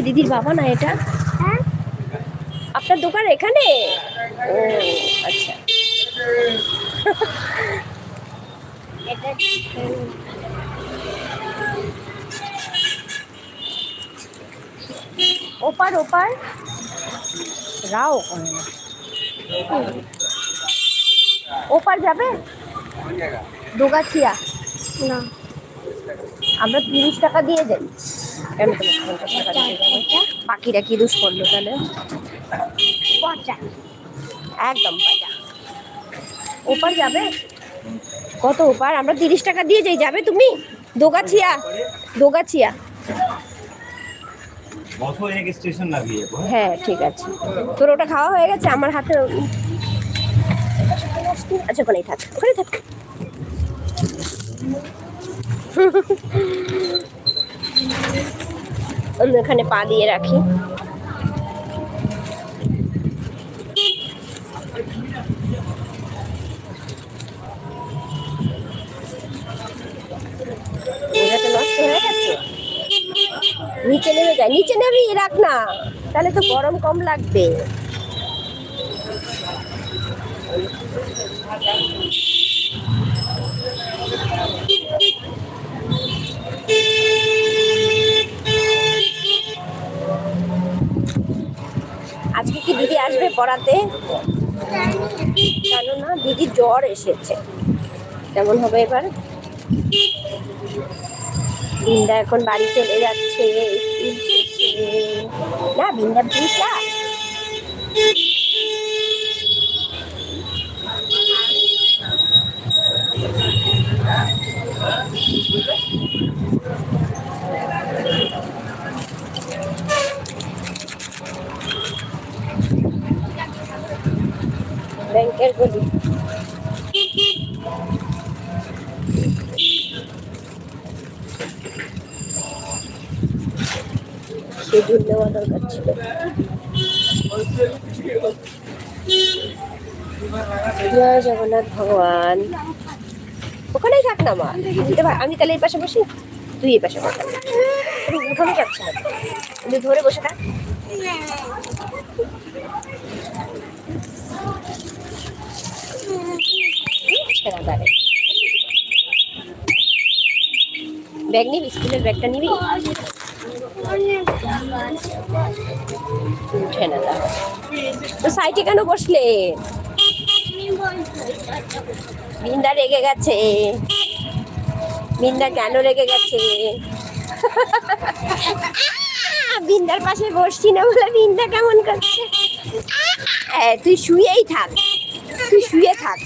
দিদির বাবা না এটা? হ্যাঁ, আপনার দোকান এখানে? ও আচ্ছা। ওপার ওপার রাও করে না। ওপার যাবে দোগাছিয়া না, আমরা 30 টাকা দিয়ে যাই। কেন তোমার 50 টাকা দিয়ে যাবো? বাকিরা কি দোষ করলো তাহলে? একদম বাজা। ওপার যাবে? কত ওপার? আমরা 30 টাকা দিয়ে যাই, যাবে তুমি? দোগাছিয়া দোগাছিয়া। হ্যাঁ ঠিক আছে, তোর ওটা খাওয়া হয়ে গেছে? আমার হাতে আচ্ছা ওখানেই থাক, ওখানে থাক। আমি এখানে পা দিয়ে রাখি। মোজাটা নষ্ট হয়ে গেছে, নিচে নেমে যায়। নিচে নেমে রাখ না, তাহলে তো গরম কম লাগবে। আজকে কি দিদি আসবে পড়াতে? জানো না, দিদির জ্বর এসেছে, কেমন হবে এবার? বিন্দা এখন বাড়ি চলে যাচ্ছে না, বিন্দা প্লিজ না। ব্যাংকের গলি। সেজুল নেওয়া দরকার ছিল। জয় জগন্নাথ ভগবান। ওখানেই থাক না মা, আমি তাহলে এই পাশে বসি, তুই এই পাশে বসা। উঠানো যাচ্ছে না, তুই ধরে বসে থাক। ব্যাগ নিবি? স্কুলের ব্যাগটা নিবি? উঠে না তো, সাইডে কেন বসলে? বিন্দা রেগে গেছে। বিন্দা কেন রেগে গেছে? বিন্দার পাশে বসছি না বলে বিন্দা কেমন করছে। তুই শুয়েই থাক, তুই শুয়ে থাক।